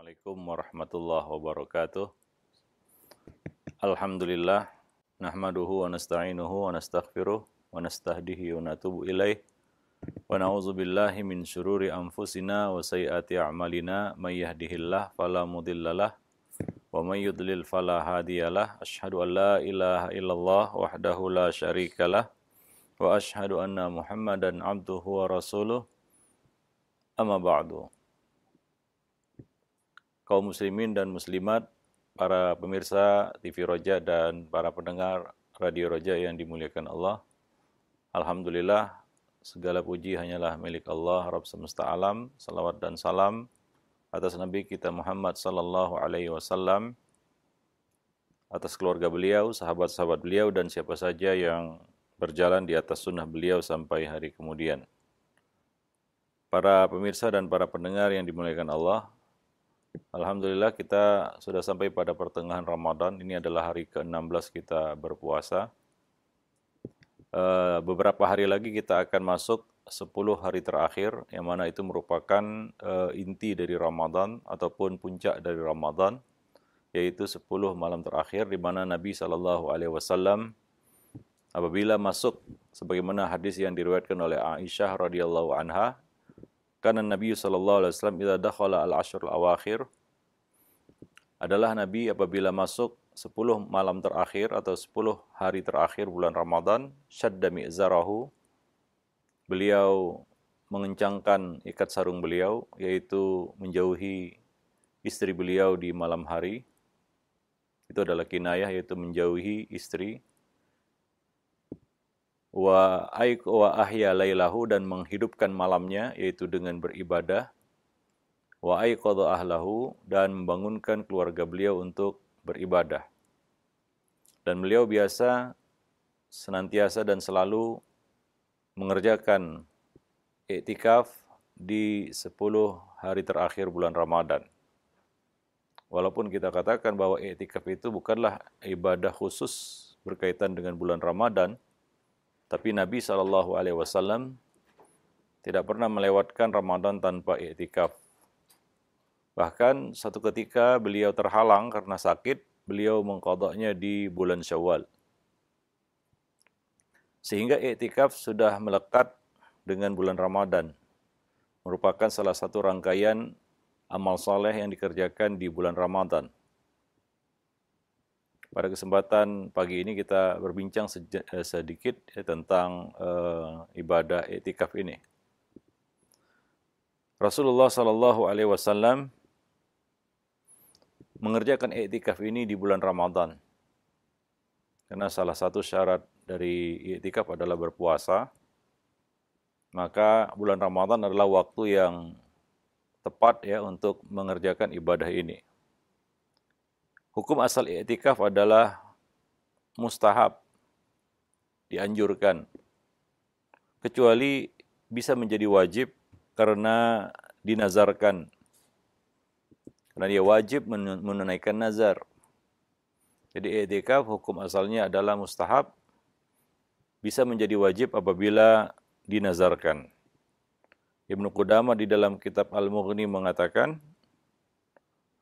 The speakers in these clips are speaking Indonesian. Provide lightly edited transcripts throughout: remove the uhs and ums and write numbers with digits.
Assalamualaikum warahmatullahi wabarakatuh. Alhamdulillah, nahmaduhu wa nasta'inuhu wa nastaghfiruh wa nastahdihi wa natubu ilaih. Wa na'udzu billahi min syururi anfusina wa sayyiati a'malina may yahdihillahu fala mudhillalah wa may yudlil fala hadiyalah. Asyhadu an la ilaha illallah wahdahu la syarikalah wa asyhadu anna Muhammadan abduhu wa rasuluh. Amma ba'du. Kaum muslimin dan muslimat, para pemirsa TV Roja dan para pendengar Radio Roja yang dimuliakan Allah. Alhamdulillah, segala puji hanyalah milik Allah, Rabb semesta alam. Salawat dan salam atas Nabi kita Muhammad sallallahu alaihi wasallam, atas keluarga beliau, sahabat-sahabat beliau, dan siapa saja yang berjalan di atas sunnah beliau sampai hari kemudian. Para pemirsa dan para pendengar yang dimuliakan Allah, alhamdulillah kita sudah sampai pada pertengahan Ramadan. Ini adalah hari ke-16 kita berpuasa. Beberapa hari lagi kita akan masuk 10 hari terakhir, yang mana itu merupakan inti dari Ramadan ataupun puncak dari Ramadan, yaitu 10 malam terakhir, di mana Nabi SAW apabila masuk, sebagaimana hadis yang diriwayatkan oleh Aisyah radhiyallahu anha, karena Nabi SAW idza dakhala al-ashrul awakhir, adalah Nabi apabila masuk 10 malam terakhir atau 10 hari terakhir bulan Ramadan, syadda mi'zarahu, beliau mengencangkan ikat sarung beliau, yaitu menjauhi istri beliau di malam hari. Itu adalah kinayah, yaitu menjauhi istri. Wa ahya lailahu, dan menghidupkan malamnya, yaitu dengan beribadah. Wa aiqadha ahlahu, dan membangunkan keluarga beliau untuk beribadah. Dan beliau biasa senantiasa dan selalu mengerjakan iktikaf di 10 hari terakhir bulan Ramadan. Walaupun kita katakan bahwa iktikaf itu bukanlah ibadah khusus berkaitan dengan bulan Ramadan, tapi Nabi SAW tidak pernah melewatkan Ramadan tanpa iktikaf. Bahkan satu ketika beliau terhalang karena sakit, beliau mengqadanya di bulan Syawal. Sehingga iktikaf sudah melekat dengan bulan Ramadan. Merupakan salah satu rangkaian amal soleh yang dikerjakan di bulan Ramadan. Pada kesempatan pagi ini kita berbincang sedikit tentang ibadah iktikaf ini. Rasulullah SAW mengerjakan iktikaf ini di bulan Ramadan. Karena salah satu syarat dari iktikaf adalah berpuasa. Maka bulan Ramadan adalah waktu yang tepat ya untuk mengerjakan ibadah ini. Hukum asal iktikaf adalah mustahab, dianjurkan. Kecuali bisa menjadi wajib karena dinazarkan. Karena dia wajib menunaikan nazar. Jadi iktikaf hukum asalnya adalah mustahab, bisa menjadi wajib apabila dinazarkan. Ibnu Qudamah di dalam kitab Al-Mughni mengatakan,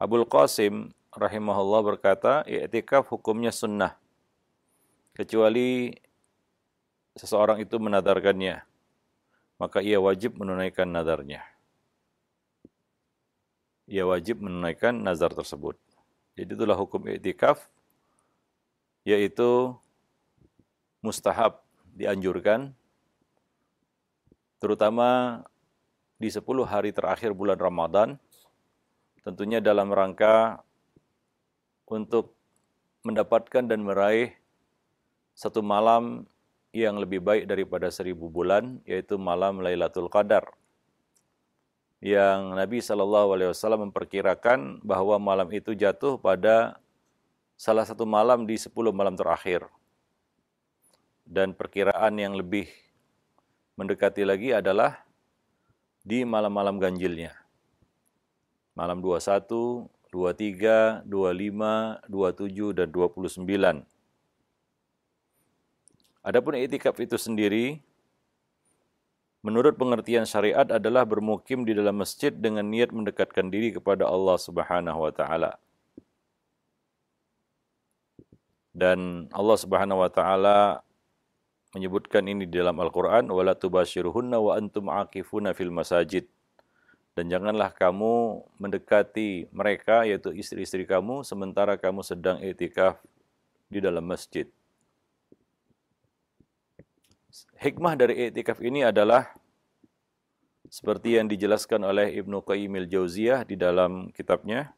Abul Qasim rahimahullah berkata, i'tikaf hukumnya sunnah, kecuali seseorang itu menadarkannya, maka ia wajib menunaikan nadarnya. Ia wajib menunaikan nazar tersebut. Jadi itulah hukum i'tikaf, yaitu mustahab, dianjurkan, terutama di 10 hari terakhir bulan Ramadan, tentunya dalam rangka untuk mendapatkan dan meraih satu malam yang lebih baik daripada 1000 bulan, yaitu malam Lailatul Qadar. Yang Nabi SAW memperkirakan bahwa malam itu jatuh pada salah satu malam di 10 malam terakhir. Dan perkiraan yang lebih mendekati lagi adalah di malam-malam ganjilnya. Malam 21, 23, 25, 27, dan 29. Adapun iktikaf itu sendiri menurut pengertian syariat adalah bermukim di dalam masjid dengan niat mendekatkan diri kepada Allah Subhanahu wa taala. Dan Allah Subhanahu wa taala menyebutkan ini di dalam Al-Qur'an, wala tubashiruhunna wa antum aakifuna fil masajid. Dan janganlah kamu mendekati mereka, yaitu istri-istri kamu, sementara kamu sedang i'tikaf di dalam masjid. Hikmah dari i'tikaf ini adalah seperti yang dijelaskan oleh Ibnu Qayyim al-Jauziyah di dalam kitabnya.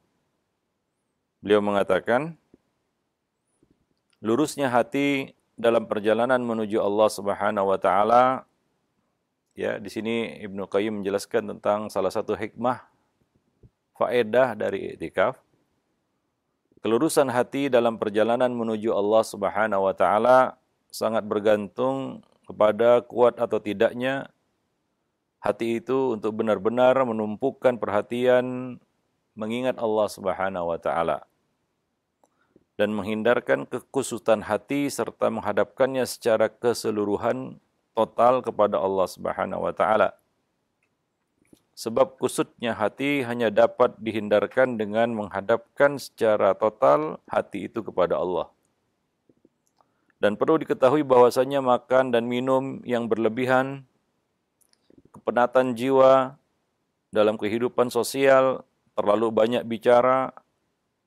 Beliau mengatakan, lurusnya hati dalam perjalanan menuju Allah Subhanahu wa taala. Ya, di sini Ibnu Qayyim menjelaskan tentang salah satu hikmah faedah dari i'tikaf. Kelurusan hati dalam perjalanan menuju Allah Subhanahu wa taala sangat bergantung kepada kuat atau tidaknya hati itu untuk benar-benar menumpukan perhatian mengingat Allah Subhanahu wa taala dan menghindarkan kekusutan hati serta menghadapkannya secara keseluruhan total kepada Allah Subhanahu wa taala. Sebab kusutnya hati hanya dapat dihindarkan dengan menghadapkan secara total hati itu kepada Allah. Dan perlu diketahui bahwasanya makan dan minum yang berlebihan, kepenatan jiwa dalam kehidupan sosial, terlalu banyak bicara,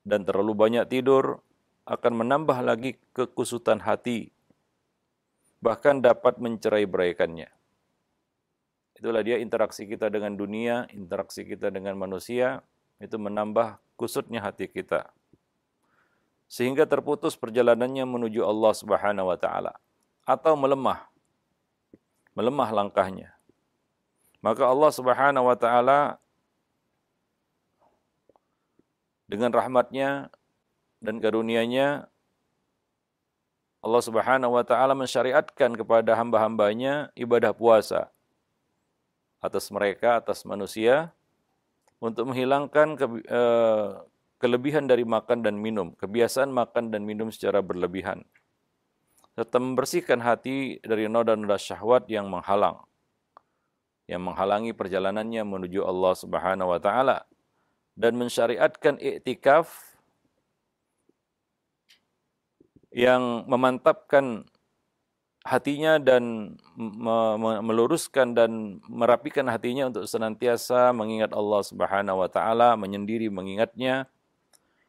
dan terlalu banyak tidur akan menambah lagi kekusutan hati, bahkan dapat mencerai-beraikannya. Itulah dia interaksi kita dengan dunia, interaksi kita dengan manusia, itu menambah kusutnya hati kita. Sehingga terputus perjalanannya menuju Allah Subhanahu wa taala atau melemah langkahnya. Maka Allah Subhanahu wa taala dengan rahmatnya dan karunia-Nya, Allah Subhanahu wa taala mensyariatkan kepada hamba-hambanya ibadah puasa atas mereka, atas manusia, untuk menghilangkan kelebihan dari makan dan minum, kebiasaan makan dan minum secara berlebihan, serta membersihkan hati dari noda-noda syahwat yang menghalangi perjalanannya menuju Allah Subhanahu wa taala, dan mensyariatkan i'tikaf yang memantapkan hatinya dan meluruskan dan merapikan hatinya untuk senantiasa mengingat Allah Subhanahu wa taala, menyendiri mengingatnya,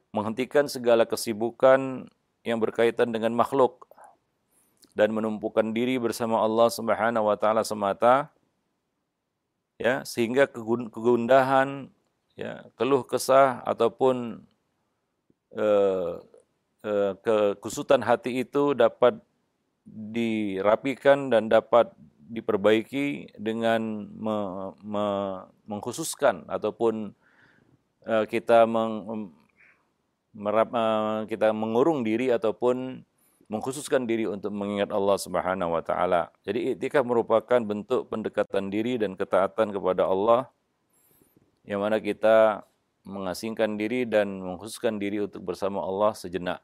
menghentikan segala kesibukan yang berkaitan dengan makhluk dan menumpukan diri bersama Allah Subhanahu wa taala semata, ya, sehingga kegundahan, ya, keluh kesah ataupun kekusutan hati itu dapat dirapikan dan dapat diperbaiki dengan mengkhususkan ataupun kita mengurung diri ataupun mengkhususkan diri untuk mengingat Allah Subhanahu wa taala. Jadi i'tikaf merupakan bentuk pendekatan diri dan ketaatan kepada Allah, yang mana kita mengasingkan diri dan mengkhususkan diri untuk bersama Allah sejenak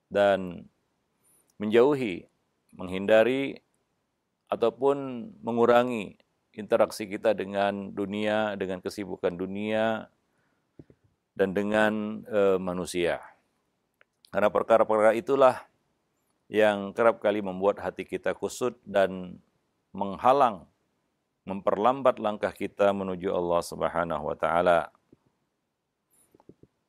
dan menghindari ataupun mengurangi interaksi kita dengan dunia, dengan kesibukan dunia dan dengan manusia. Karena perkara-perkara itulah yang kerap kali membuat hati kita kusut dan memperlambat langkah kita menuju Allah Subhanahu wa taala.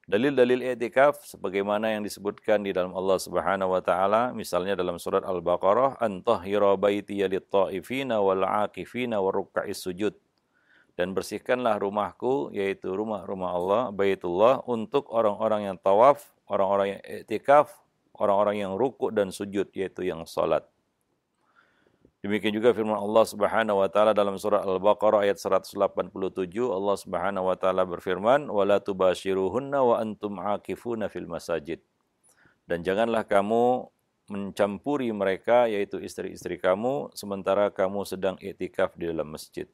Dalil-dalil i'tikaf sebagaimana yang disebutkan di dalam Allah Subhanahu wa taala, misalnya dalam surat Al-Baqarah, antahhira baitiya lit-ta'ifina wal 'akifina waruk'is sujud. Dan bersihkanlah rumahku, yaitu rumah Allah, Baitullah, untuk orang-orang yang tawaf, orang-orang yang i'tikaf, orang-orang yang rukuk dan sujud, yaitu yang salat. Demikian juga firman Allah Subhanahu wa taala dalam surah Al-Baqarah ayat 187, Allah Subhanahu wa taala berfirman, "Wala tubashiruhunna wa antum 'akifuna fil masajid." Dan janganlah kamu mencampuri mereka, yaitu istri-istri kamu, sementara kamu sedang i'tikaf di dalam masjid.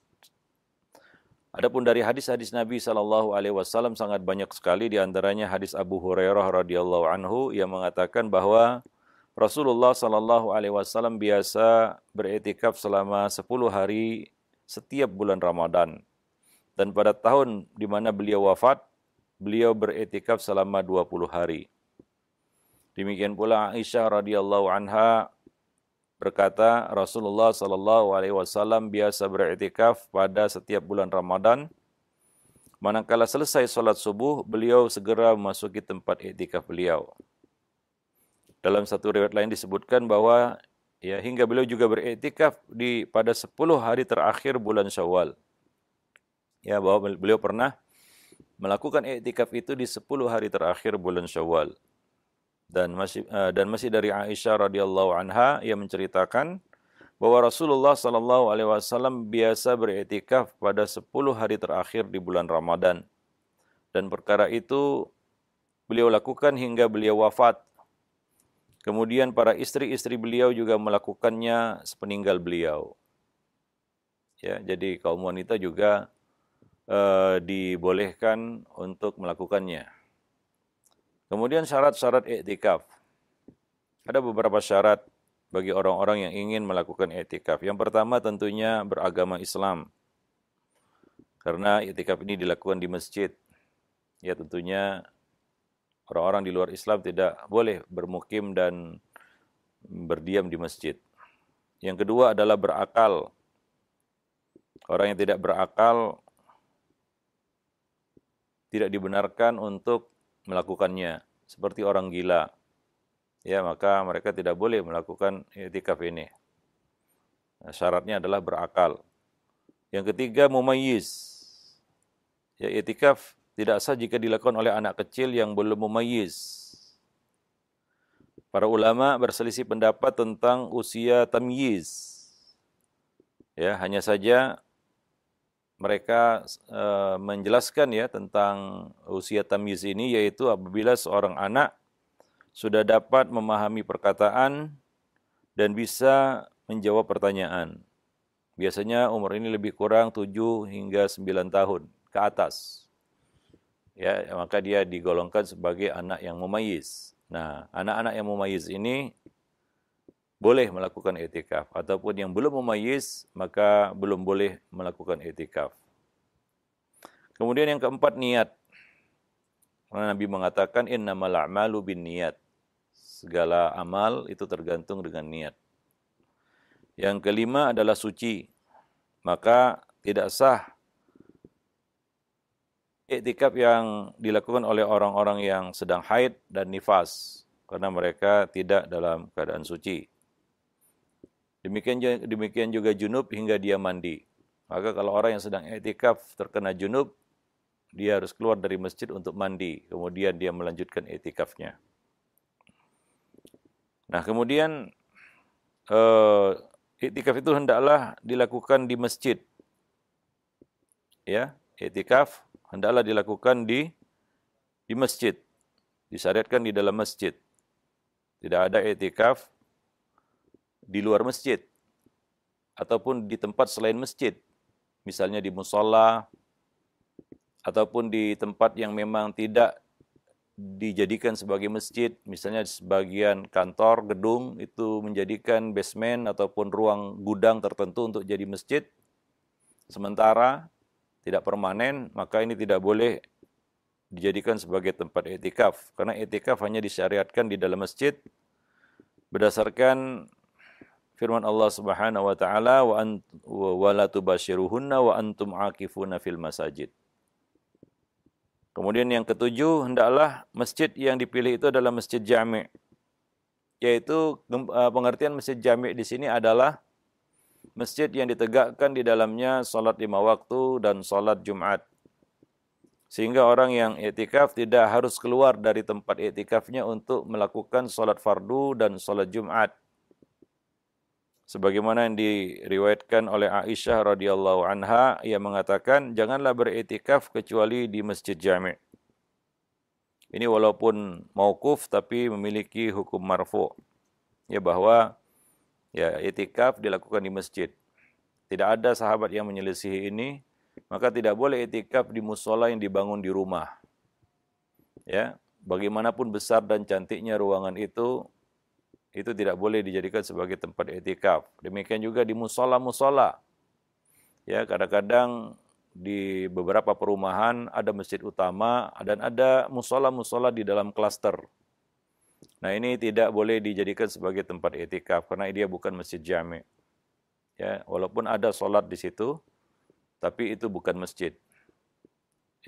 Adapun dari hadis-hadis Nabi sallallahu alaihi wasallam sangat banyak sekali, di antaranya hadis Abu Hurairah radhiyallahu anhu yang mengatakan bahwa Rasulullah sallallahu alaihi wasallam biasa beriktikaf selama 10 hari setiap bulan Ramadan. Dan pada tahun di mana beliau wafat, beliau beriktikaf selama 20 hari. Demikian pula Aisyah radhiyallahu anha berkata, Rasulullah sallallahu alaihi wasallam biasa beriktikaf pada setiap bulan Ramadan. Manakala selesai salat subuh, beliau segera memasuki tempat iktikaf beliau. Dalam satu riwayat lain disebutkan bahwa hingga beliau juga beriktikaf pada 10 hari terakhir bulan Syawal. Ya, bahwa beliau pernah melakukan iktikaf itu di 10 hari terakhir bulan Syawal. Dan masih dari Aisyah radhiyallahu anha yang menceritakan bahwa Rasulullah sallallahu alaihi wasallam biasa beriktikaf pada 10 hari terakhir di bulan Ramadan. Dan perkara itu beliau lakukan hingga beliau wafat. Kemudian para istri-istri beliau juga melakukannya sepeninggal beliau. Ya, jadi kaum wanita juga dibolehkan untuk melakukannya. Kemudian syarat-syarat iktikaf. Ada beberapa syarat bagi orang-orang yang ingin melakukan iktikaf. Yang pertama tentunya beragama Islam. Karena iktikaf ini dilakukan di masjid. Ya tentunya orang-orang di luar Islam tidak boleh bermukim dan berdiam di masjid. Yang kedua adalah berakal. Orang yang tidak berakal tidak dibenarkan untuk melakukannya. Seperti orang gila. Ya, maka mereka tidak boleh melakukan iktikaf ini. Nah, syaratnya adalah berakal. Yang ketiga, mumayyiz. Ya, iktikaf tidak sah jika dilakukan oleh anak kecil yang belum mumayyiz. Para ulama berselisih pendapat tentang usia tamyiz. Ya, hanya saja mereka menjelaskan ya tentang usia tamyiz ini, yaitu apabila seorang anak sudah dapat memahami perkataan dan bisa menjawab pertanyaan. Biasanya umur ini lebih kurang 7 hingga 9 tahun ke atas. Ya, maka dia digolongkan sebagai anak yang mumayyiz. Nah, anak-anak yang mumayyiz ini boleh melakukan iktikaf, ataupun yang belum mumayyiz maka belum boleh melakukan iktikaf. Kemudian yang keempat, niat. Karena Nabi mengatakan innamal a'malu binniyat. Segala amal itu tergantung dengan niat. Yang kelima adalah suci. Maka tidak sah iktikaf yang dilakukan oleh orang-orang yang sedang haid dan nifas, karena mereka tidak dalam keadaan suci. Demikian juga junub hingga dia mandi. Maka kalau orang yang sedang iktikaf terkena junub, dia harus keluar dari masjid untuk mandi, kemudian dia melanjutkan iktikafnya. Nah, kemudian iktikaf itu hendaklah dilakukan di masjid. Ya, iktikaf hendaklah dilakukan di masjid. Disyariatkan di dalam masjid. Tidak ada iktikaf di luar masjid ataupun di tempat selain masjid. Misalnya di musholla ataupun di tempat yang memang tidak dijadikan sebagai masjid, misalnya sebagian kantor, gedung itu menjadikan basement ataupun ruang gudang tertentu untuk jadi masjid sementara, tidak permanen, maka ini tidak boleh dijadikan sebagai tempat iktikaf, karena iktikaf hanya disyariatkan di dalam masjid berdasarkan firman Allah Subhanahu wa taala, wa la tubasyiruhunna wa antum aakifuna fil masajid. Kemudian yang ketujuh, hendaklah masjid yang dipilih itu adalah masjid jami'. Yaitu pengertian masjid jami' di sini adalah masjid yang ditegakkan di dalamnya salat 5 waktu dan salat Jumat. Sehingga orang yang iktikaf tidak harus keluar dari tempat iktikafnya untuk melakukan salat fardu dan salat Jumat. Sebagaimana yang diriwayatkan oleh Aisyah radhiyallahu anha, ia mengatakan, janganlah beriktikaf kecuali di masjid jami'. Ini walaupun mauquf tapi memiliki hukum marfu'. Ya, bahwa iktikaf dilakukan di masjid. Tidak ada sahabat yang menyelisihi ini, maka tidak boleh iktikaf di mushola yang dibangun di rumah. Ya, bagaimanapun besar dan cantiknya ruangan itu tidak boleh dijadikan sebagai tempat iktikaf. Demikian juga di musola-musola Ya, kadang-kadang di beberapa perumahan ada masjid utama dan ada musola-musola di dalam klaster. Nah, ini tidak boleh dijadikan sebagai tempat i'tikaf karena dia bukan masjid jami'. Ya, walaupun ada sholat di situ, tapi itu bukan masjid.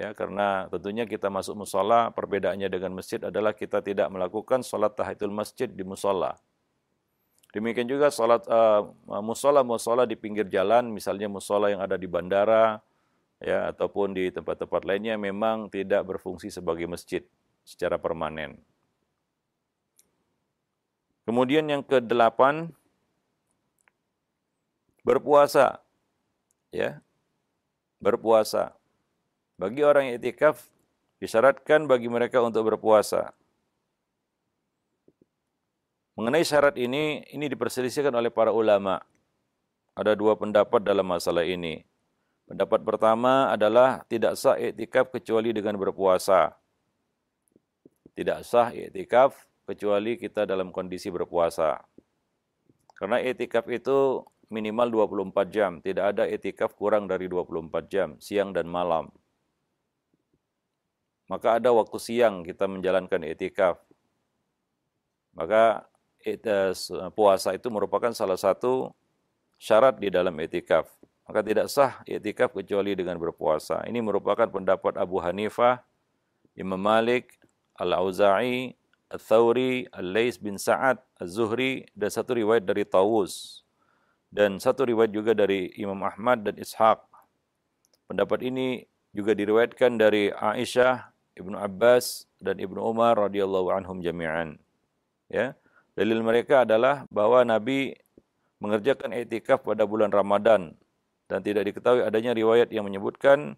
Ya, karena tentunya kita masuk musola, perbedaannya dengan masjid adalah kita tidak melakukan sholat tahiyatul masjid di musola. Demikian juga sholat musola-musola di pinggir jalan, misalnya musola yang ada di bandara, ya, ataupun di tempat-tempat lainnya memang tidak berfungsi sebagai masjid secara permanen. Kemudian yang ke-8, berpuasa. Ya, berpuasa. Bagi orang yang i'tikaf, disyaratkan bagi mereka untuk berpuasa. Mengenai syarat ini diperselisihkan oleh para ulama. Ada 2 pendapat dalam masalah ini. Pendapat pertama adalah tidak sah i'tikaf kecuali dengan berpuasa. Tidak sah i'tikaf kecuali kita dalam kondisi berpuasa. Karena i'tikaf itu minimal 24 jam. Tidak ada i'tikaf kurang dari 24 jam, siang dan malam. Maka ada waktu siang kita menjalankan i'tikaf. Maka puasa itu merupakan salah satu syarat di dalam i'tikaf. Maka tidak sah i'tikaf kecuali dengan berpuasa. Ini merupakan pendapat Abu Hanifah, Imam Malik, Al-Auza'i, Al-Thawri, Al-Lais bin Sa'ad, Al-Zuhri, dan satu riwayat dari Tawus. Dan satu riwayat juga dari Imam Ahmad dan Ishaq. Pendapat ini juga diriwayatkan dari Aisyah, Ibnu Abbas, dan Ibnu Umar radhiyallahu anhum jami'an. Ya. Dalil mereka adalah bahwa Nabi mengerjakan i'tikaf pada bulan Ramadan dan tidak diketahui adanya riwayat yang menyebutkan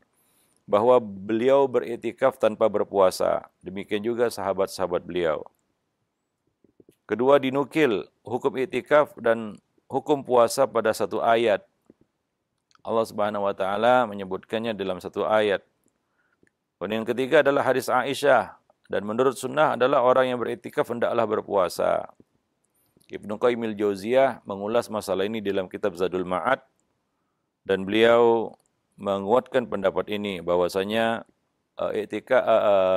bahwa beliau beriktikaf tanpa berpuasa. Demikian juga sahabat-sahabat beliau. Kedua, dinukil hukum iktikaf dan hukum puasa pada satu ayat. Allah Subhanahu wa taala menyebutkannya dalam satu ayat. Dan yang ketiga adalah hadis Aisyah, dan menurut sunnah adalah orang yang beriktikaf hendaklah berpuasa. Ibnu Qayyim al-Jauziyah mengulas masalah ini dalam kitab Zadul Ma'ad, dan beliau menguatkan pendapat ini bahwasanya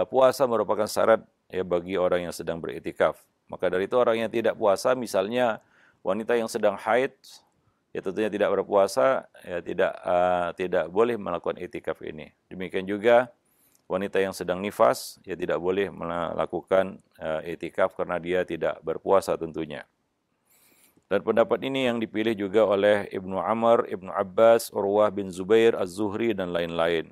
puasa merupakan syarat ya bagi orang yang sedang beriktikaf. Maka dari itu orang yang tidak puasa, misalnya wanita yang sedang haid, ya tentunya tidak berpuasa, ya tidak boleh melakukan iktikaf ini. Demikian juga wanita yang sedang nifas, ya tidak boleh melakukan iktikaf karena dia tidak berpuasa tentunya. Dan pendapat ini yang dipilih juga oleh Ibnu Amr, Ibnu Abbas, Urwah bin Zubair, Az-Zuhri, dan lain-lain.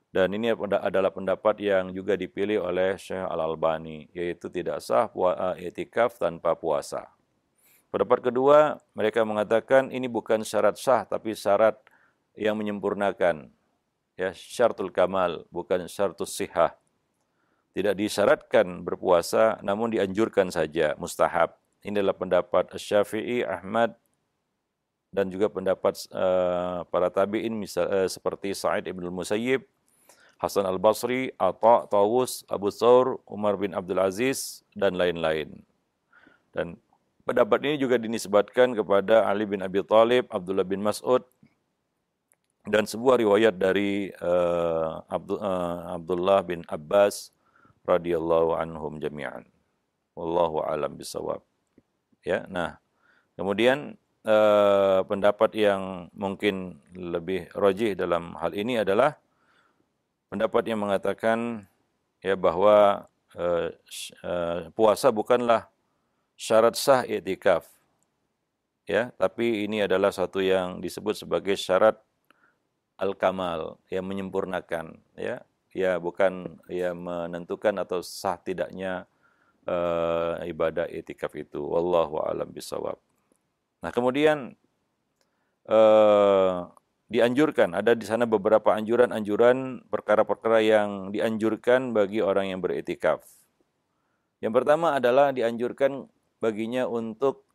Dan ini adalah pendapat yang juga dipilih oleh Syekh Al-Albani, yaitu tidak sah i'tikaf tanpa puasa. Pendapat kedua, mereka mengatakan ini bukan syarat sah, tapi syarat yang menyempurnakan. Ya, syaratul kamal, bukan syaratus sihah. Tidak disyaratkan berpuasa, namun dianjurkan saja, mustahab. Ini adalah pendapat Syafi'i, Ahmad, dan juga pendapat para tabi'in seperti Sa'id ibn al-Musayyib, Hasan al-Basri, Atha, Tawus, Abu Thawr, Umar bin Abdul Aziz, dan lain-lain. Dan pendapat ini juga dinisbatkan kepada Ali bin Abi Thalib, Abdullah bin Mas'ud, dan sebuah riwayat dari Abdullah bin Abbas radhiyallahu anhum jami'an. Wallahu a'lam bishawab. Ya, nah, kemudian pendapat yang mungkin lebih rajih dalam hal ini adalah pendapat yang mengatakan ya bahwa puasa bukanlah syarat sah i'tikaf. Ya, tapi ini adalah satu yang disebut sebagai syarat al-kamal, yang menyempurnakan, ya. Ya, bukan ya menentukan atau sah tidaknya ibadah i'tikaf itu. Wallahu a'lam bishawab. Nah, kemudian dianjurkan, ada di sana beberapa anjuran-anjuran perkara-perkara yang dianjurkan bagi orang yang beriktikaf. Yang pertama adalah dianjurkan baginya untuk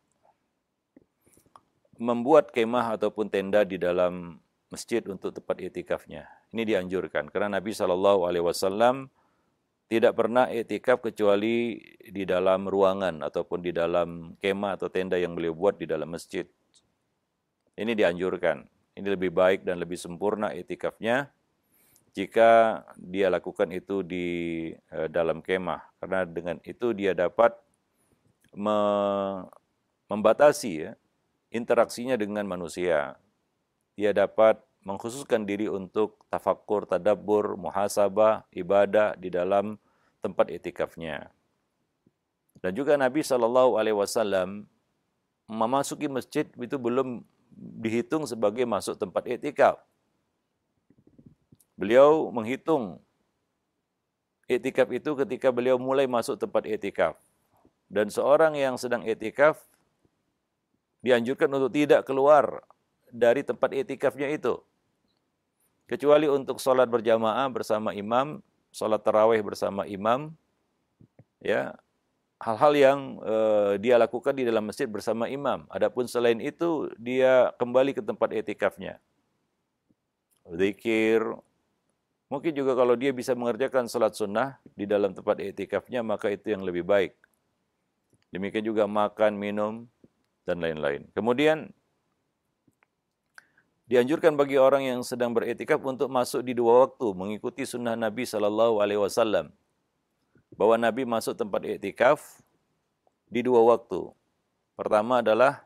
membuat kemah ataupun tenda di dalam masjid untuk tempat iktikafnya. Ini dianjurkan karena Nabi SAW tidak pernah iktikaf kecuali di dalam ruangan ataupun di dalam kemah atau tenda yang beliau buat di dalam masjid. Ini dianjurkan. ini lebih baik dan lebih sempurna i'tikafnya jika dia lakukan itu di dalam kemah. Karena dengan itu dia dapat membatasi ya, interaksinya dengan manusia. Dia dapat mengkhususkan diri untuk tafakkur, tadabbur, muhasabah, ibadah di dalam tempat i'tikafnya. Dan juga Nabi SAW memasuki masjid itu belum dihitung sebagai masuk tempat i'tikaf. Beliau menghitung i'tikaf itu ketika beliau mulai masuk tempat i'tikaf. Dan seorang yang sedang i'tikaf dianjurkan untuk tidak keluar dari tempat i'tikafnya itu. Kecuali untuk sholat berjamaah bersama imam, sholat tarawih bersama imam, ya, hal-hal yang dia lakukan di dalam masjid bersama imam. Adapun selain itu, dia kembali ke tempat i'tikafnya. Zikir, mungkin juga kalau dia bisa mengerjakan sholat sunnah di dalam tempat i'tikafnya, maka itu yang lebih baik. Demikian juga makan, minum, dan lain-lain. Kemudian, dianjurkan bagi orang yang sedang beriktikaf untuk masuk di dua waktu, mengikuti sunnah Nabi SAW. Bahwa Nabi masuk tempat iktikaf di dua waktu. Pertama adalah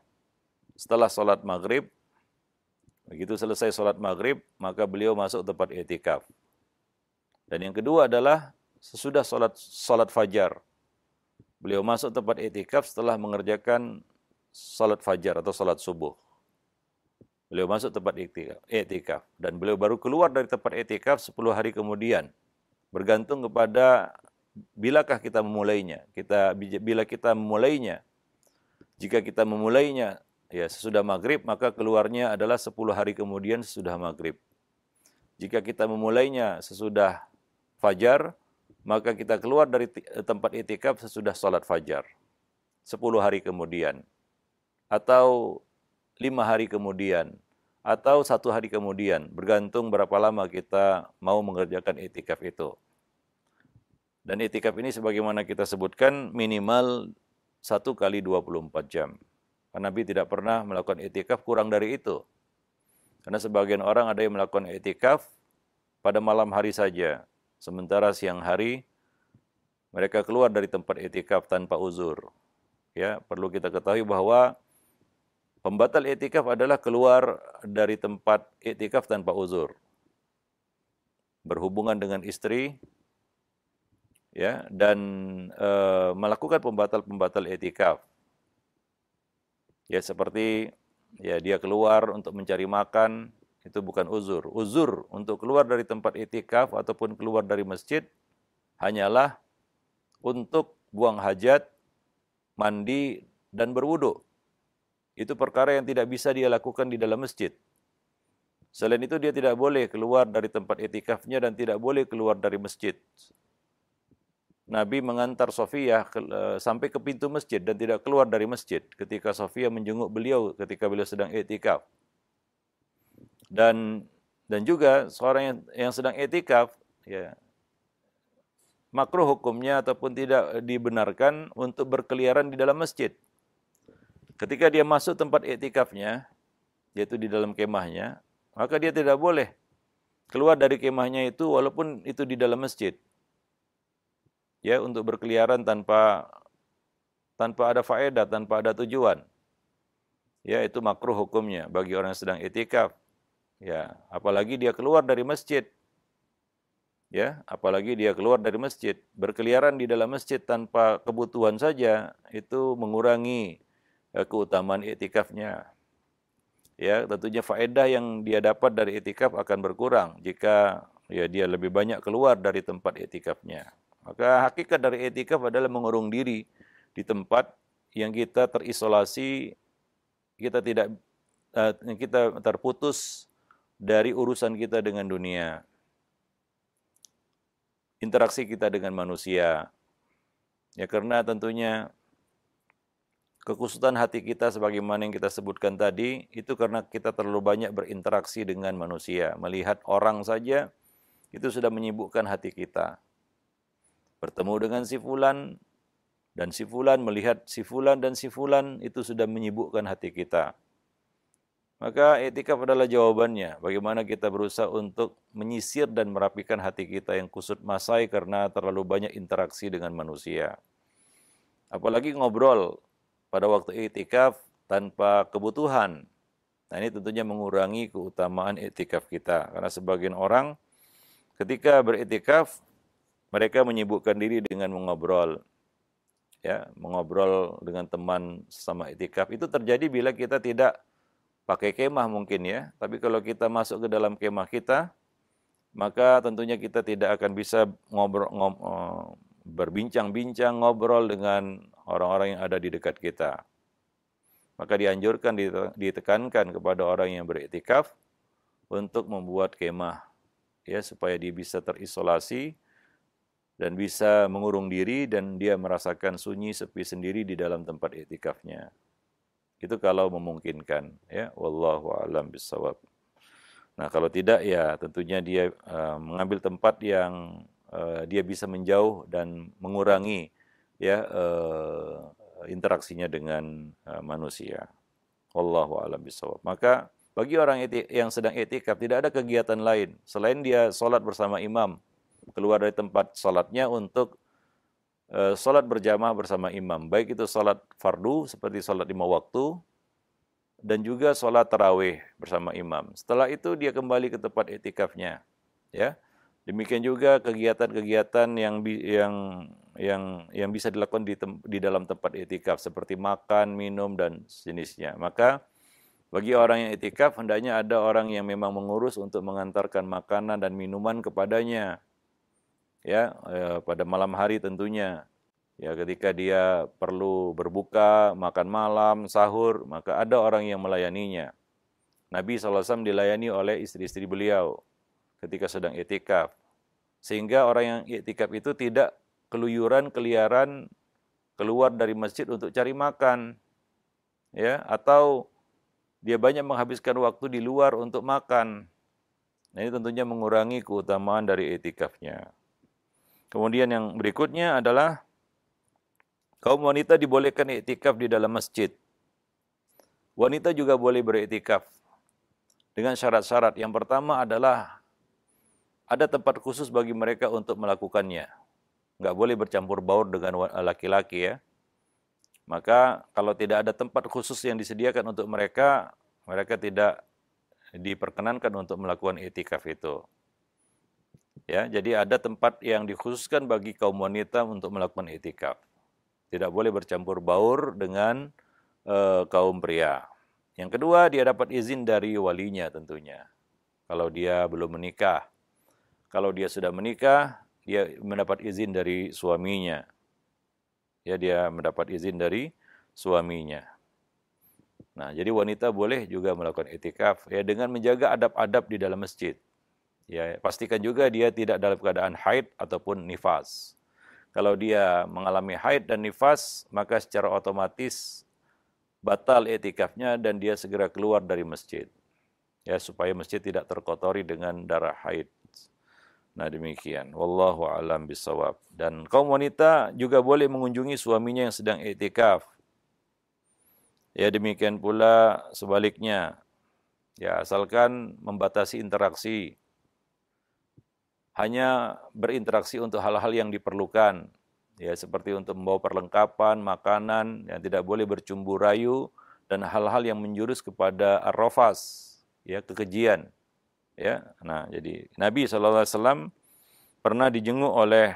setelah sholat maghrib. Begitu selesai sholat maghrib, maka beliau masuk tempat iktikaf. Dan yang kedua adalah sesudah sholat fajar. Beliau masuk tempat iktikaf setelah mengerjakan sholat fajar atau sholat subuh. Beliau masuk tempat i'tikaf dan beliau baru keluar dari tempat i'tikaf 10 hari kemudian. Bergantung kepada bilakah kita memulainya. Bila kita memulainya, jika kita memulainya ya sesudah maghrib, maka keluarnya adalah 10 hari kemudian sesudah maghrib. Jika kita memulainya sesudah fajar, maka kita keluar dari tempat i'tikaf sesudah sholat fajar. 10 hari kemudian. Atau 5 hari kemudian, atau 1 hari kemudian, bergantung berapa lama kita mau mengerjakan i'tikaf itu. Dan i'tikaf ini sebagaimana kita sebutkan minimal 1 kali 24 jam. Karena Nabi tidak pernah melakukan i'tikaf kurang dari itu. Karena sebagian orang ada yang melakukan i'tikaf pada malam hari saja, sementara siang hari mereka keluar dari tempat i'tikaf tanpa uzur. Ya, perlu kita ketahui bahwa pembatal i'tikaf adalah keluar dari tempat i'tikaf tanpa uzur. Berhubungan dengan istri, ya, dan melakukan pembatal i'tikaf. Ya, seperti ya dia keluar untuk mencari makan, itu bukan uzur. Uzur untuk keluar dari tempat i'tikaf ataupun keluar dari masjid hanyalah untuk buang hajat, mandi, dan berwudu. Itu perkara yang tidak bisa dia lakukan di dalam masjid. Selain itu dia tidak boleh keluar dari tempat i'tikafnya dan tidak boleh keluar dari masjid. Nabi mengantar Sofiyah sampai ke pintu masjid dan tidak keluar dari masjid ketika Sofiyah menjenguk beliau ketika beliau sedang i'tikaf. Dan juga seorang yang sedang i'tikaf, ya, makruh hukumnya ataupun tidak dibenarkan untuk berkeliaran di dalam masjid. Ketika dia masuk tempat i'tikafnya, yaitu di dalam kemahnya, maka dia tidak boleh keluar dari kemahnya itu walaupun itu di dalam masjid. Ya, untuk berkeliaran tanpa ada faedah, tanpa ada tujuan. Ya, itu makruh hukumnya bagi orang yang sedang i'tikaf. Ya, apalagi dia keluar dari masjid. Ya, apalagi dia keluar dari masjid, berkeliaran di dalam masjid tanpa kebutuhan saja, itu mengurangi keutamaan i'tikafnya. Ya, tentunya faedah yang dia dapat dari i'tikaf akan berkurang jika ya dia lebih banyak keluar dari tempat i'tikafnya. Maka hakikat dari i'tikaf adalah mengurung diri di tempat yang kita terisolasi, kita terputus dari urusan kita dengan dunia. Interaksi kita dengan manusia. Ya, karena tentunya kekusutan hati kita sebagaimana yang kita sebutkan tadi, itu karena kita terlalu banyak berinteraksi dengan manusia. Melihat orang saja, itu sudah menyibukkan hati kita. Bertemu dengan si fulan, dan si fulan, melihat si fulan dan si fulan, itu sudah menyibukkan hati kita. Maka i'tikaf adalah jawabannya. Bagaimana kita berusaha untuk menyisir dan merapikan hati kita yang kusut masai karena terlalu banyak interaksi dengan manusia. Apalagi ngobrol pada waktu i'tikaf tanpa kebutuhan. Nah, ini tentunya mengurangi keutamaan i'tikaf kita. Karena sebagian orang ketika beriktikaf mereka menyibukkan diri dengan mengobrol. Ya, mengobrol dengan teman sesama i'tikaf. Itu terjadi bila kita tidak pakai kemah mungkin ya. Tapi kalau kita masuk ke dalam kemah kita, maka tentunya kita tidak akan bisa berbincang-bincang, ngobrol dengan orang-orang yang ada di dekat kita. Maka dianjurkan, ditekankan kepada orang yang beriktikaf untuk membuat kemah, ya, supaya dia bisa terisolasi dan bisa mengurung diri dan dia merasakan sunyi sepi sendiri di dalam tempat iktikafnya. Itu kalau memungkinkan, ya. Wallahu a'lam bishawab. Nah, kalau tidak ya tentunya dia mengambil tempat yang dia bisa menjauh dan mengurangi ya interaksinya dengan manusia. Wallahu a'lam bishawab. Maka bagi orang yang sedang i'tikaf tidak ada kegiatan lain selain dia sholat bersama imam, keluar dari tempat sholatnya untuk sholat berjamaah bersama imam, baik itu sholat fardu seperti sholat 5 waktu dan juga sholat tarawih bersama imam. Setelah itu dia kembali ke tempat i'tikafnya, ya. Demikian juga kegiatan-kegiatan yang bisa dilakukan di dalam tempat i'tikaf seperti makan, minum dan sejenisnya. Maka bagi orang yang i'tikaf hendaknya ada orang yang memang mengurus untuk mengantarkan makanan dan minuman kepadanya. Ya, pada malam hari tentunya. Ya, ketika dia perlu berbuka, makan malam, sahur, maka ada orang yang melayaninya. Nabi SAW dilayani oleh istri-istri beliau ketika sedang i'tikaf. Sehingga orang yang i'tikaf itu tidak keluyuran, keliaran, keluar dari masjid untuk cari makan. Ya, atau dia banyak menghabiskan waktu di luar untuk makan. Nah, ini tentunya mengurangi keutamaan dari i'tikafnya. Kemudian yang berikutnya adalah kaum wanita dibolehkan i'tikaf di dalam masjid. Wanita juga boleh beriktikaf dengan syarat-syarat. Yang pertama adalah ada tempat khusus bagi mereka untuk melakukannya. Nggak boleh bercampur baur dengan laki-laki ya. Maka kalau tidak ada tempat khusus yang disediakan untuk mereka, mereka tidak diperkenankan untuk melakukan i'tikaf itu. Ya, jadi ada tempat yang dikhususkan bagi kaum wanita untuk melakukan i'tikaf. Tidak boleh bercampur baur dengan kaum pria. Yang kedua, dia dapat izin dari walinya tentunya. Kalau dia belum menikah. Kalau dia sudah menikah, dia mendapat izin dari suaminya. Ya, dia mendapat izin dari suaminya. Nah, jadi wanita boleh juga melakukan i'tikaf ya dengan menjaga adab-adab di dalam masjid. Ya, pastikan juga dia tidak dalam keadaan haid ataupun nifas. Kalau dia mengalami haid dan nifas, maka secara otomatis batal i'tikafnya dan dia segera keluar dari masjid. Ya, supaya masjid tidak terkotori dengan darah haid. Nah, demikian. Wallahu a'lam bishawab. Dan kaum wanita juga boleh mengunjungi suaminya yang sedang i'tikaf. Ya, demikian pula sebaliknya. Ya, asalkan membatasi interaksi. Hanya berinteraksi untuk hal-hal yang diperlukan. Ya, seperti untuk membawa perlengkapan, makanan, yang tidak boleh bercumbu rayu, dan hal-hal yang menjurus kepada ar-rafas, ya, kekejian. Ya, nah, jadi Nabi SAW pernah dijenguk oleh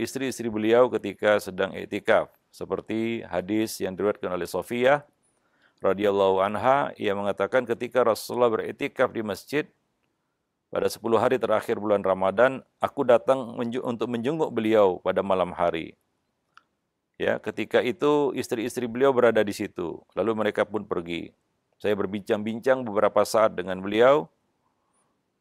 istri-istri beliau ketika sedang i'tikaf. Seperti hadis yang diriwayatkan oleh Sofiyah radhiyallahu anha, ia mengatakan ketika Rasulullah beriktikaf di masjid pada 10 hari terakhir bulan Ramadan, aku datang untuk menjenguk beliau pada malam hari. Ya, ketika itu istri-istri beliau berada di situ, lalu mereka pun pergi. Saya berbincang-bincang beberapa saat dengan beliau,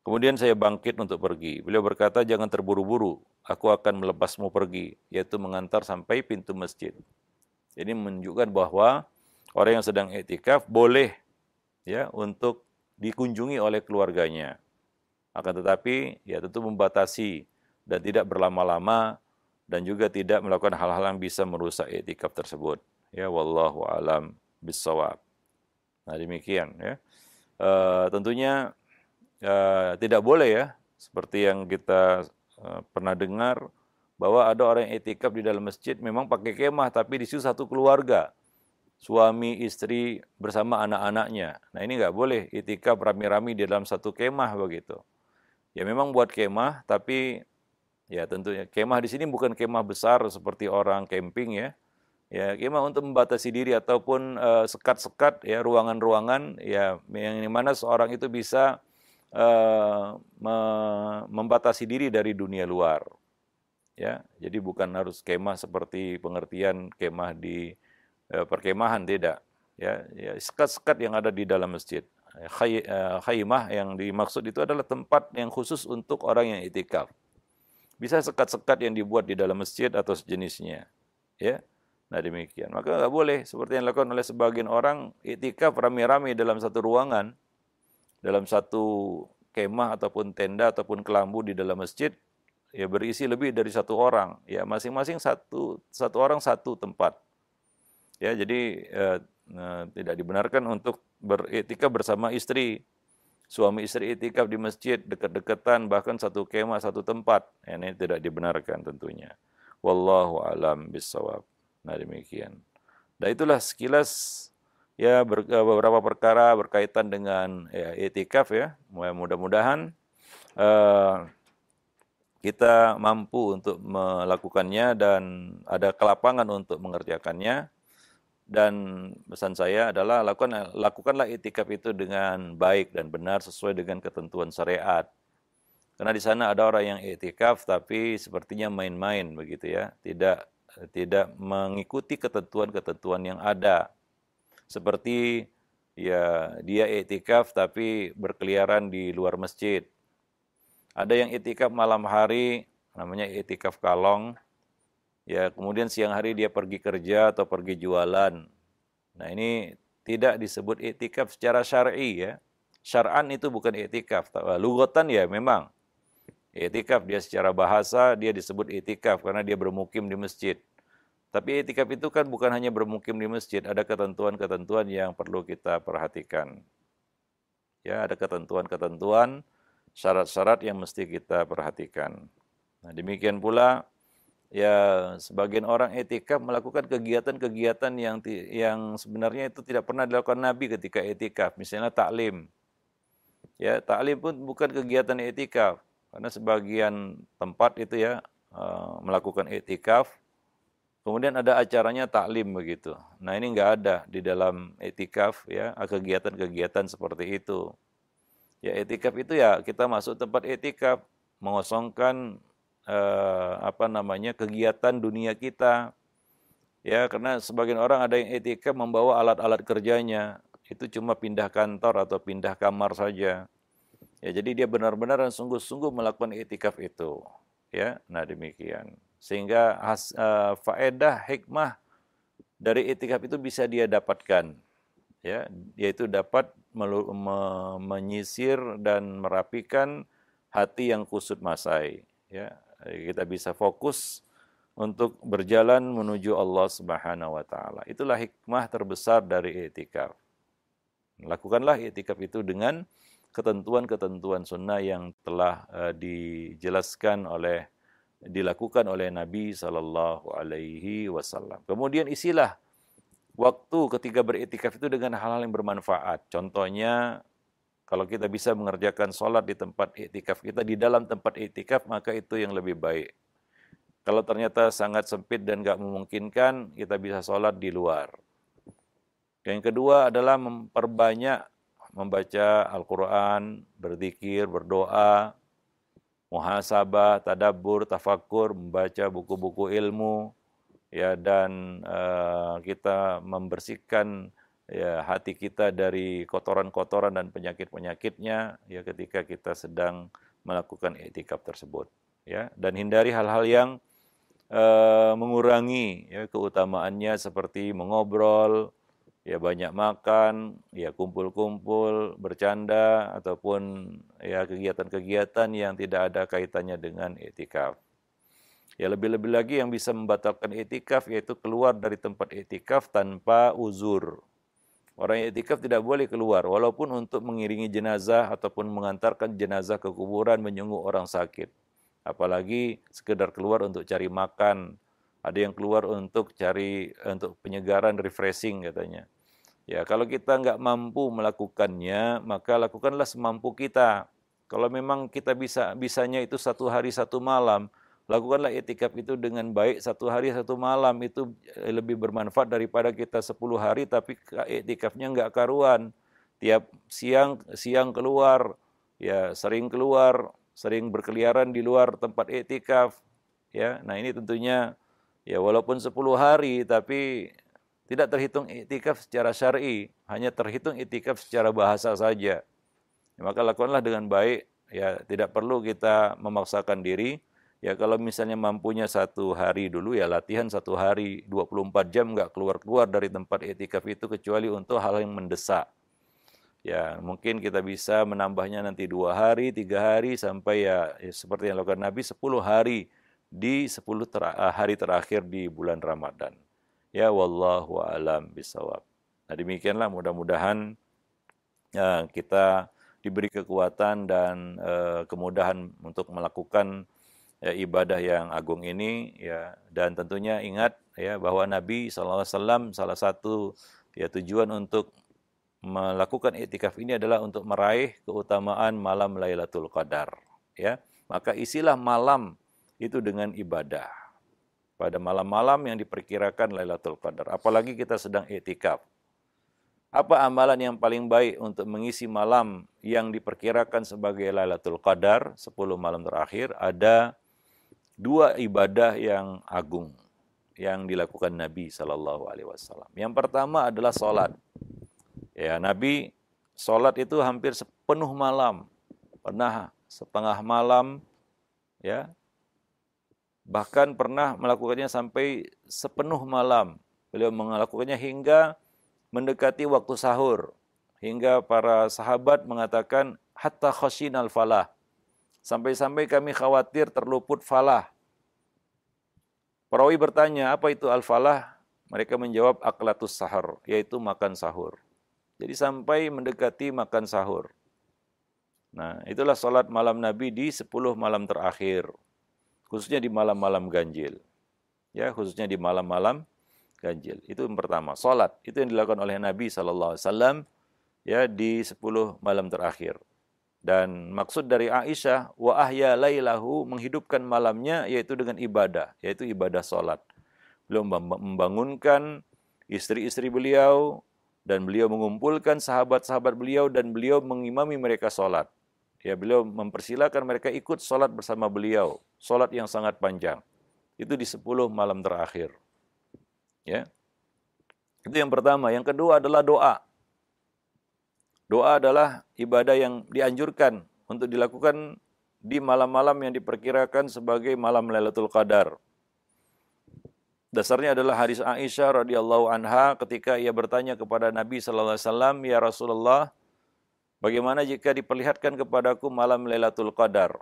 kemudian saya bangkit untuk pergi. Beliau berkata, jangan terburu-buru, aku akan melepasmu pergi, yaitu mengantar sampai pintu masjid. Ini menunjukkan bahwa orang yang sedang i'tikaf boleh ya untuk dikunjungi oleh keluarganya. Akan tetapi ya tentu membatasi dan tidak berlama-lama dan juga tidak melakukan hal-hal yang bisa merusak i'tikaf tersebut. Ya, wallahu alam bissawab. Nah, demikian ya. Tentunya tidak boleh ya, seperti yang kita pernah dengar, bahwa ada orang yang itikaf di dalam masjid memang pakai kemah, tapi di situ satu keluarga, suami, istri, bersama anak-anaknya. Nah ini nggak boleh itikaf rami-rami di dalam satu kemah begitu. Ya memang buat kemah, tapi ya tentunya kemah di sini bukan kemah besar seperti orang camping ya. Ya, kemah untuk membatasi diri ataupun sekat-sekat ya ruangan-ruangan ya yang mana seorang itu bisa membatasi diri dari dunia luar. Ya, jadi bukan harus kemah seperti pengertian kemah di perkemahan, tidak. Ya, ya sekat-sekat yang ada di dalam masjid. Khaymah yang dimaksud itu adalah tempat yang khusus untuk orang yang itikaf. Bisa sekat-sekat yang dibuat di dalam masjid atau sejenisnya. Ya. Nah demikian. Maka nggak boleh seperti yang dilakukan oleh sebagian orang iktikaf rame-rame dalam satu ruangan, dalam satu kemah ataupun tenda ataupun kelambu di dalam masjid, ya berisi lebih dari satu orang. Ya masing-masing satu orang satu tempat. Ya jadi tidak dibenarkan untuk beriktikaf bersama istri. Suami istri iktikaf di masjid dekat-dekatan bahkan satu kemah satu tempat. Ini tidak dibenarkan tentunya. Wallahu a'lam bishawab. Nah demikian. Dan itulah sekilas ya beberapa perkara berkaitan dengan ya, itikaf ya. Mudah-mudahan kita mampu untuk melakukannya dan ada kelapangan untuk mengerjakannya. Dan pesan saya adalah lakukanlah itikaf itu dengan baik dan benar sesuai dengan ketentuan syariat. Karena di sana ada orang yang itikaf tapi sepertinya main-main begitu ya, tidak mengikuti ketentuan-ketentuan yang ada. Seperti ya dia iktikaf tapi berkeliaran di luar masjid. Ada yang iktikaf malam hari, namanya iktikaf kalong. Ya, kemudian siang hari dia pergi kerja atau pergi jualan. Nah, ini tidak disebut iktikaf secara syar'i ya. Syar'an itu bukan iktikaf. Lugatan ya memang. Iktikaf dia secara bahasa dia disebut iktikaf karena dia bermukim di masjid. Tapi iktikaf itu kan bukan hanya bermukim di masjid, ada ketentuan-ketentuan yang perlu kita perhatikan. Ya, ada ketentuan-ketentuan, syarat-syarat yang mesti kita perhatikan. Nah, demikian pula ya sebagian orang iktikaf melakukan kegiatan-kegiatan yang sebenarnya itu tidak pernah dilakukan Nabi ketika iktikaf, misalnya taklim. Ya, taklim pun bukan kegiatan iktikaf. Karena sebagian tempat itu ya melakukan iktikaf, kemudian ada acaranya taklim begitu. Nah ini nggak ada di dalam iktikaf ya kegiatan-kegiatan seperti itu. Ya iktikaf itu ya kita masuk tempat iktikaf, mengosongkan kegiatan dunia kita. Ya karena sebagian orang ada yang iktikaf membawa alat-alat kerjanya, itu cuma pindah kantor atau pindah kamar saja. Ya, jadi dia benar-benar dan sungguh-sungguh melakukan iktikaf itu. Ya, nah demikian. Sehingga faedah hikmah dari iktikaf itu bisa dia dapatkan. Ya, yaitu dapat menyisir dan merapikan hati yang kusut masai. Ya, kita bisa fokus untuk berjalan menuju Allah Subhanahu wa taala. Itulah hikmah terbesar dari iktikaf. Lakukanlah iktikaf itu dengan ketentuan-ketentuan sunnah yang telah dilakukan oleh Nabi Sallallahu Alaihi Wasallam. Kemudian isilah waktu ketika beriktikaf itu dengan hal-hal yang bermanfaat. Contohnya, kalau kita bisa mengerjakan sholat di tempat iktikaf kita, di dalam tempat iktikaf, maka itu yang lebih baik. Kalau ternyata sangat sempit dan nggak memungkinkan, kita bisa sholat di luar. Yang kedua adalah memperbanyak membaca Al-Quran, berzikir, berdoa, muhasabah, tadabbur, tafakur, membaca buku-buku ilmu, ya dan kita membersihkan ya hati kita dari kotoran-kotoran dan penyakit-penyakitnya ya ketika kita sedang melakukan iktikaf tersebut, ya dan hindari hal-hal yang mengurangi ya keutamaannya seperti mengobrol, ya banyak makan, ya kumpul-kumpul, bercanda, ataupun ya kegiatan-kegiatan yang tidak ada kaitannya dengan iktikaf. Ya lebih-lebih lagi yang bisa membatalkan iktikaf yaitu keluar dari tempat iktikaf tanpa uzur. Orang yang i'tikaf tidak boleh keluar, walaupun untuk mengiringi jenazah ataupun mengantarkan jenazah ke kuburan, menjenguk orang sakit. Apalagi sekedar keluar untuk cari makan. Ada yang keluar untuk untuk penyegaran, refreshing katanya. Ya, kalau kita nggak mampu melakukannya, maka lakukanlah semampu kita. Kalau memang kita bisanya itu 1 hari 1 malam, lakukanlah i'tikaf itu dengan baik 1 hari 1 malam. Itu lebih bermanfaat daripada kita 10 hari tapi i'tikafnya nggak karuan. Tiap siang keluar, ya sering berkeliaran di luar tempat i'tikaf. Ya, nah ini tentunya ya walaupun 10 hari tapi tidak terhitung i'tikaf secara syar'i, hanya terhitung i'tikaf secara bahasa saja. Ya, maka lakukanlah dengan baik, ya tidak perlu kita memaksakan diri. Ya kalau misalnya mampunya 1 hari dulu, ya latihan 1 hari, 24 jam nggak keluar-keluar dari tempat i'tikaf itu kecuali untuk hal yang mendesak. Ya mungkin kita bisa menambahnya nanti 2 hari, 3 hari, sampai ya seperti yang dilakukan Nabi 10 hari di 10 hari terakhir di bulan Ramadan. Ya wallahu a'lam bishawab. Nah demikianlah mudah-mudahan ya, kita diberi kekuatan dan kemudahan untuk melakukan ya, ibadah yang agung ini ya, dan tentunya ingat ya bahwa Nabi SAW salah satu ya tujuan untuk melakukan i'tikaf ini adalah untuk meraih keutamaan malam Lailatul Qadar ya. Maka isilah malam itu dengan ibadah pada malam-malam yang diperkirakan Lailatul Qadar. Apalagi kita sedang i'tikaf. Apa amalan yang paling baik untuk mengisi malam yang diperkirakan sebagai Lailatul Qadar, 10 malam terakhir? Ada 2 ibadah yang agung yang dilakukan Nabi SAW. Yang pertama adalah sholat. Ya, Nabi sholat itu hampir sepenuh malam, pernah setengah malam, ya, bahkan pernah melakukannya sampai sepenuh malam. Beliau melakukannya hingga mendekati waktu sahur, hingga para sahabat mengatakan hatta khashinal falah, sampai-sampai kami khawatir terluput falah. Perawi bertanya, apa itu al-falah? Mereka menjawab aklatus sahur, yaitu makan sahur. Jadi sampai mendekati makan sahur. Nah, itulah salat malam Nabi di 10 malam terakhir, khususnya di malam-malam ganjil. Ya, khususnya di malam-malam ganjil. Itu yang pertama, salat. Itu yang dilakukan oleh Nabi SAW ya di 10 malam terakhir. Dan maksud dari Aisyah, wa ahya lailahu, menghidupkan malamnya yaitu dengan ibadah, yaitu ibadah salat. Beliau membangunkan istri-istri beliau dan beliau mengumpulkan sahabat-sahabat beliau dan beliau mengimami mereka salat. Ya, beliau mempersilakan mereka ikut salat bersama beliau, salat yang sangat panjang. Itu di 10 malam terakhir. Ya. Itu yang pertama. Yang kedua adalah doa. Doa adalah ibadah yang dianjurkan untuk dilakukan di malam-malam yang diperkirakan sebagai malam Lailatul Qadar. Dasarnya adalah hadis Aisyah radhiyallahu anha ketika ia bertanya kepada Nabi sallallahu alaihi wasallam, "Ya Rasulullah, bagaimana jika diperlihatkan kepadaku malam Lailatul Qadar?"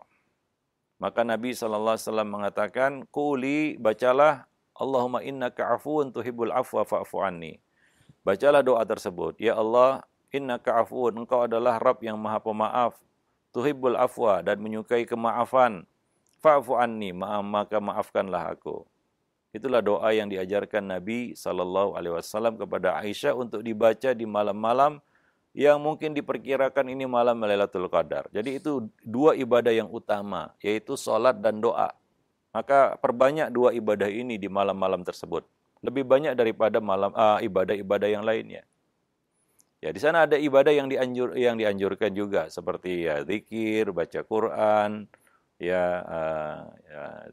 Maka Nabi sallallahu alaihi wasallam mengatakan, "Quli, bacalah Allahumma innaka afuwun tuhibbul afwa fa'fu anni." Bacalah doa tersebut. Ya Allah, innaka afuwun, engkau adalah Rabb yang maha pemaaf. Tuhibbul afwa, dan menyukai kemaafan. Fa'fu anni, maka maafkanlah aku. Itulah doa yang diajarkan Nabi SAW kepada Aisyah untuk dibaca di malam-malam yang mungkin diperkirakan ini malam Lailatul Qadar. Jadi itu 2 ibadah yang utama, yaitu sholat dan doa. Maka perbanyak 2 ibadah ini di malam-malam tersebut. Lebih banyak daripada ibadah-ibadah yang lainnya. Ya, di sana ada ibadah yang dianjurkan juga, seperti ya zikir, baca Quran,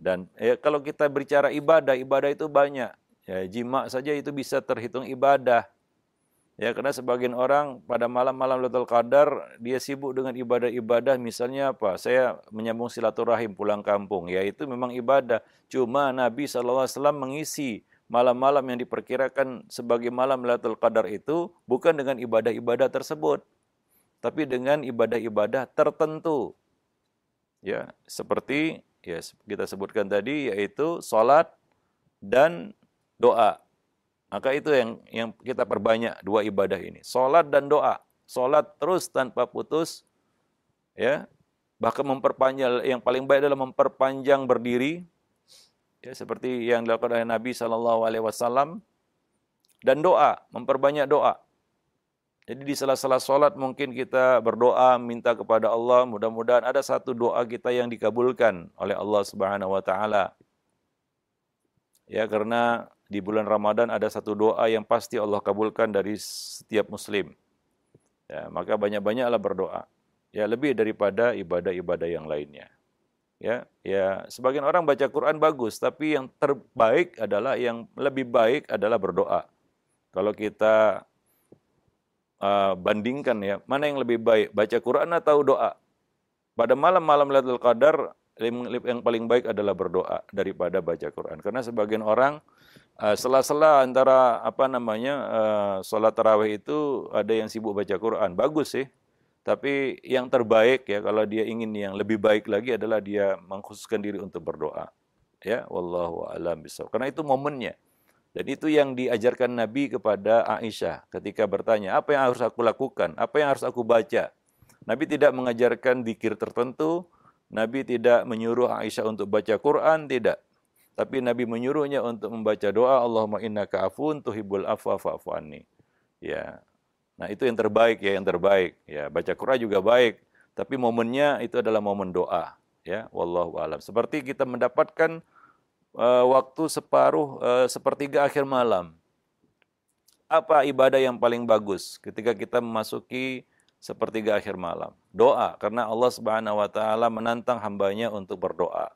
dan kalau kita bicara ibadah itu banyak. Ya, jima saja itu bisa terhitung ibadah. Ya, karena sebagian orang pada malam-malam Lailatul Qadar dia sibuk dengan ibadah-ibadah, misalnya apa? Saya menyambung silaturahim pulang kampung, ya itu memang ibadah. Cuma Nabi SAW mengisi malam-malam yang diperkirakan sebagai malam Lailatul Qadar itu bukan dengan ibadah-ibadah tersebut, tapi dengan ibadah-ibadah tertentu. Ya, seperti ya kita sebutkan tadi, yaitu salat dan doa. Maka itu yang kita perbanyak dua ibadah ini, salat dan doa. Salat terus tanpa putus, ya. Bahkan memperpanjang, yang paling baik adalah memperpanjang berdiri, ya, seperti yang dilakukan oleh Nabi Shallallahu Alaihi Wasallam. Dan doa, memperbanyak doa. Jadi di sela-sela salat mungkin kita berdoa, minta kepada Allah, mudah-mudahan ada satu doa kita yang dikabulkan oleh Allah Subhanahu Wa Taala. Ya, karena di bulan Ramadan ada satu doa yang pasti Allah kabulkan dari setiap muslim. Ya, maka banyak-banyaklah berdoa. Ya, lebih daripada ibadah-ibadah yang lainnya. Ya, sebagian orang baca Quran bagus, tapi yang terbaik adalah, yang lebih baik adalah berdoa. Kalau kita bandingkan, ya, mana yang lebih baik, baca Quran atau doa? Pada malam-malam Lailatul Qadar, yang paling baik adalah berdoa daripada baca Quran. Karena sebagian orang sela-sela antara sholat tarawih itu ada yang sibuk baca Quran. Bagus sih. Tapi yang terbaik, ya, kalau dia ingin yang lebih baik lagi adalah dia mengkhususkan diri untuk berdoa. Ya, wallahu a'lam bishawab. Karena itu momennya. Dan itu yang diajarkan Nabi kepada Aisyah ketika bertanya, apa yang harus aku lakukan? Apa yang harus aku baca? Nabi tidak mengajarkan zikir tertentu, Nabi tidak menyuruh Aisyah untuk baca Quran, tidak. Tapi Nabi menyuruhnya untuk membaca doa, Allahumma innaka afun tuhibbul afwa fa'fu anni. Ya. Nah, itu yang terbaik, ya, yang terbaik. Ya, baca Quran juga baik, tapi momennya itu adalah momen doa, ya. Wallahu a'lam. Seperti kita mendapatkan waktu sepertiga akhir malam. Apa ibadah yang paling bagus ketika kita memasuki sepertiga akhir malam? Doa, karena Allah Subhanahu wa taala menantang hambanya untuk berdoa.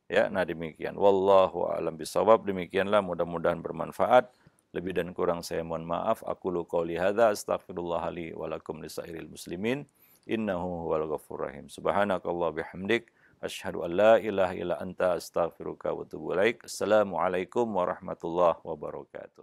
Ya, nah demikian. Wallahu a'lam bishawab. Demikianlah, mudah-mudahan bermanfaat. Lebih dan kurang saya mohon maaf. Aqulu qouli hadza astaghfirullah li wa lakum lisairil muslimin. Innahu huwal ghafurur rahim. Subhanakallah bihamdik asyhadu an la ilaha illa anta astaghfiruka wa atubu ilaik. Assalamualaikum warahmatullahi wabarakatuh.